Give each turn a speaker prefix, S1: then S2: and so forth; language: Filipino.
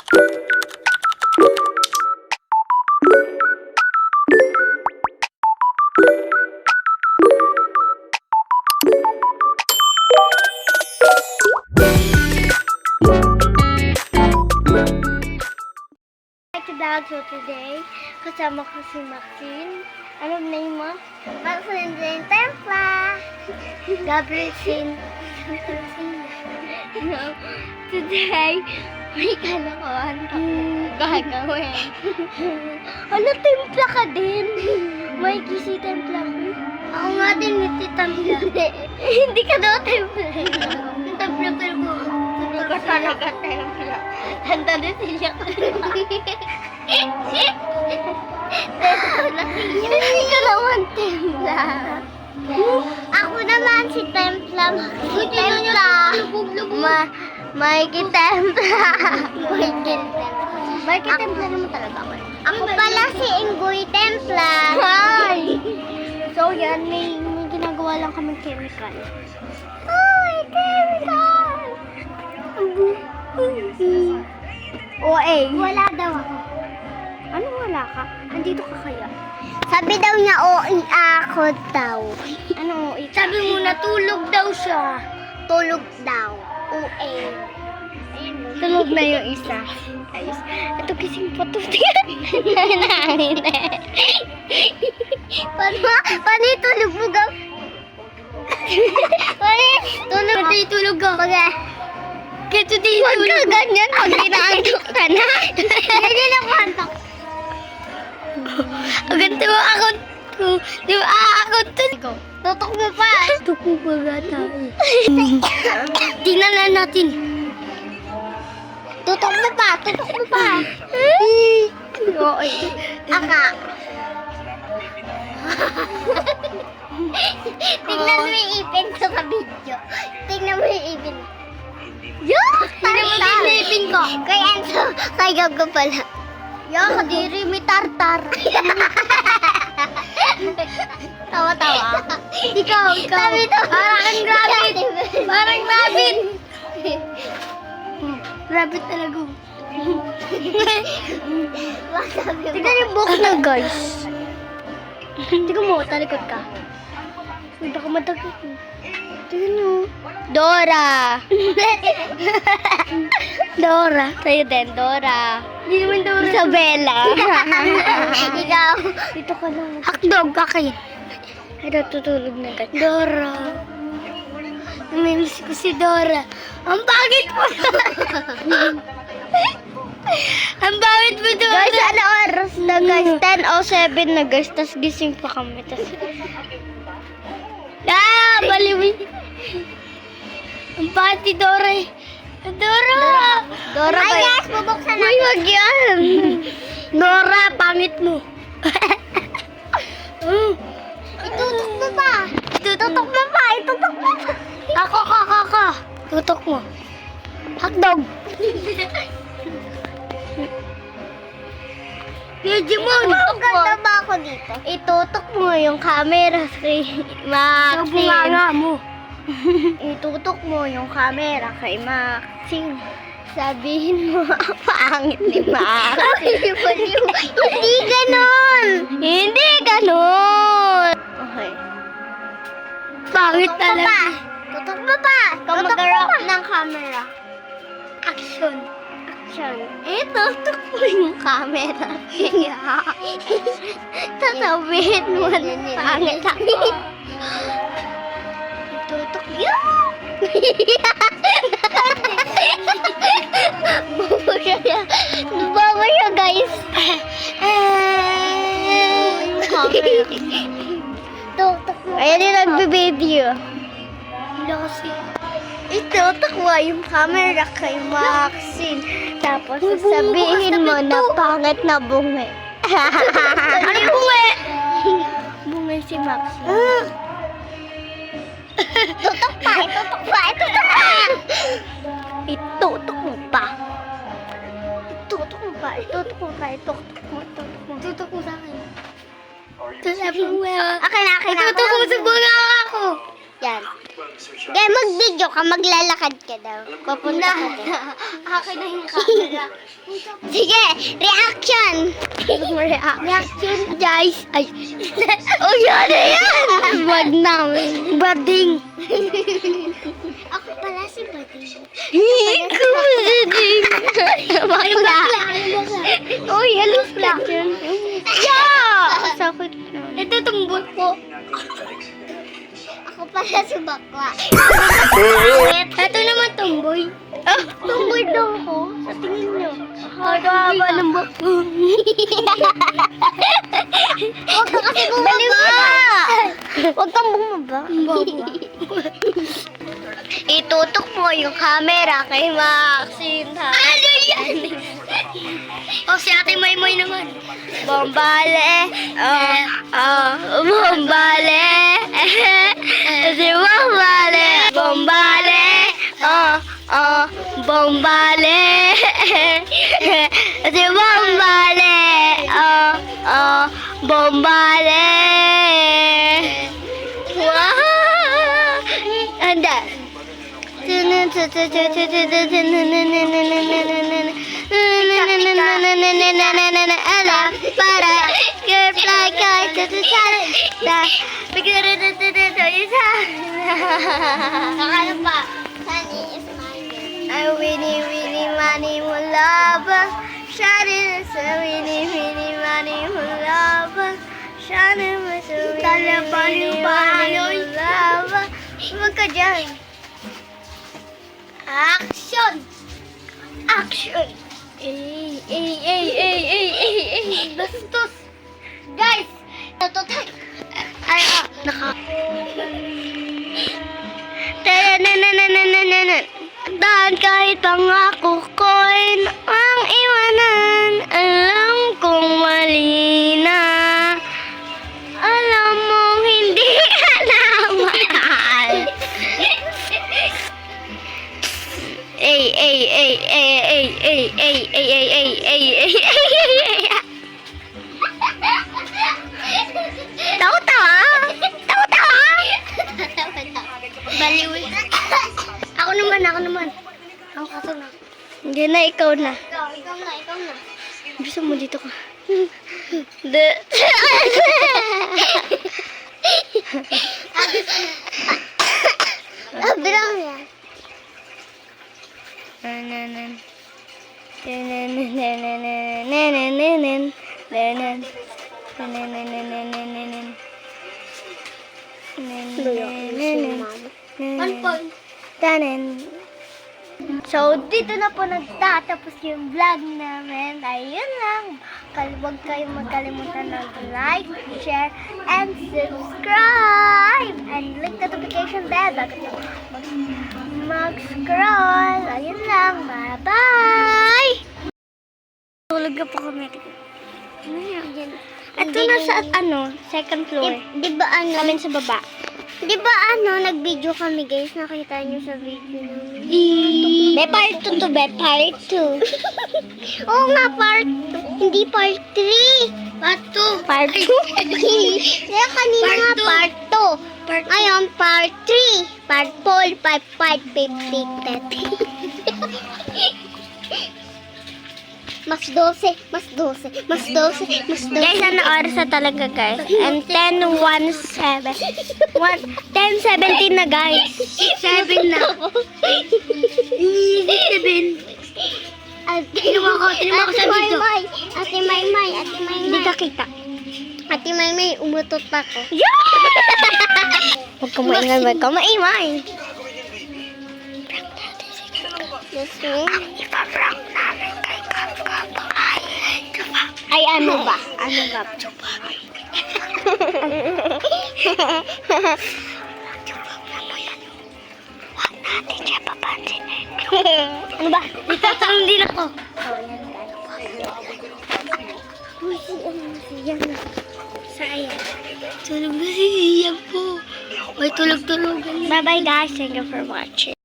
S1: So today, kasama ko si Maxine. Ano name mo? Maxine Jane Templa. Gabriel Sin. Today, may kalokohan gagawin. Ano, templa ka din? May kisi templa ko. Ako nga din, niti templa. Hindi ka daw templa. Templa pero ko. Hindi ka talaga templa. Handa na siya ko. Hindi ka naman templa. Ako naman si Templa. Si Templa. Mikey Templa. Mikey Templa naman talaga ako. Ako pala si Ingoy Templa. Hi! So yan, may ginagawa lang kami chemical. Oh, chemical! OA. Wala daw ako. Ano wala ka? Andito ka kaya? Sabi daw niya, OA ako daw. Ano OA? Sabi mo natulog daw siya. Tulog daw. OA. Tulog na yung isa. Ayos. Ito kising patutin. Nangin eh. Paano yung tulog mo gaw? Paano yung tulog gaw? Kaya today tulog. Huwag ka ganyan pag inaantok ka na. Ganyan ako antok. Ganito mo ako. Di ba ako to? Tutok mo pa. Tutok mo pa gata. Tingnan na natin. Tutok mo pa. Tutok mo pa. Aka. Tingnan mo yung ipin ko sa video. Tingnan mo yung ipin. Tingnan mo yung ipin ko. Kaya Enzo, kaya ko pala. Kadiri, may tartar. Tawa-tawa. Ikaw. Parang rabbit. Parang rabbit. Rabbit talaga. Tignan yung buhok na guys. Tignan mo, talikod ka. Uy, baka matagit mo. Tignan mo. Dora. Dora. Sa'yo din, Dora. Hindi naman Dora. Isabella. Ikaw. Dito ka lang. Hotdog, kakain. Ay, natutulog na agad. Dora. Namimiss ko si Dora. Ang pangit mo. Ang pangit mo, Dora. Guys, ano oras na guys? 10:07 na guys. Tapos gising pa kami. Tapos... baliwin. Ang pangit ni Dora eh. Dora! Dora ba? Ay, yes! Bubuksan natin. Uy, wag yan. Dora, pangit mo. Itutok mo pa. Itutok mo pa. Ako. Tutok mo. Hotdog. Digimon, tutok mo. Ganda ba ako dito? Itutok mo yung camera kay Maxine. Bunganga mo. Itutok mo yung camera kay Maxine. Sabihin mo, pangit ni Maxine. Hindi ganon. Hindi ganon. Okay. Pangit talaga. Tutok mo pa. Ikaw mag-rock ng camera. Action. Tutok mo yung camera. Tatabihin mo na pangit ako. Tutok yun! Bawa siya guys. Tutok mo. Ayan yung nagbe-video. Hindi kasi. Itutok mo yung camera kay Maxine. Tapos sabihin mo na pangit na bungi. Ano bungi? Bungi si Maxine. Tutok pa. Itutok mo pa. Tutok mo sa akin. Tutok mo. Akin. Tutok mo sa bunga ako. Yan. Kaya mag-video ka, maglalakad ka daw. Papunta ka daw. Akin na yung camera. Sige, reaction! Reaction, guys. Ay. Oh, yan na yan! Wag na. Bading. Ako pala si Bading. Ikaw Bading. Bakla. Uy, hello, reaction. Yeah! Sakit na. Ito tumbol po. Ako pala si Bakla. Ito naman tumboy. Ah, tumboy daw ako. Sa tingin nyo. Haba ng bako. Huwag ka kasi bumaba. Huwag kang bumaba. Itutok mo yung camera kay Maxine. Ano yan? O si Ate Maymoy naman. Bombale. Bombale. Si Bombale. Bombale. Bombale. Si Bombale. Bombale. Wow! Anda. Para your fly guy to the sun. Ano pa? Sunny is mine. I winnie winnie money mo love. Shining so winnie winnie money mo love. Shining so winnie winnie money mo love. Huwag ka dyan. Action! Action! Bastos! Guys! Ito tayo! Ay, naka... Dahil kahit pangako ko'y ang iwanan, alam kong mali na. Alam mong hindi ka na mahal. Tawa-tawa! Tawa-tawa! Baliw. Ako naman. Ako kasi na. Hindi na, ikaw na. Ikaw na. Bisa mo dito ka. Bilang yan. So, dito na po nagtatapos yung vlog namin. Ayun lang. Huwag kayong magkalimutan mag-like, share, and subscribe. And click notification bell bago mag-scroll. Ayun lang. Bye-bye! Tulog na po kami. Ito na sa second floor. Di ba Kami sa baba. Di ba nag-video kami guys? Nakita nyo sa video namin. Be, part 2 to be, part 2. Oo nga, part 2. Hindi part 3. Part 2. Part 2? Kaya kanina nga, part 2. Ngayon, part 3. Part 4, part 5, 50, Mas 12. Guys, ano oras na talaga, guys? And 10:17 na, guys. 7 na. 7. Tinuma ko sa video. Ate Maymay. Hindi ka kita. Ate Maymay, umutot ako. Huwag ka maingay. Ang ipaprank namin kay Kap-Kap ay ano ba? Huwag natin siya papansinin. Ano ba? Itatanong din ako. Si Ian. Saan? Tulog na si Ian po. May tulog-tulog. Bye-bye guys. Thank you for watching.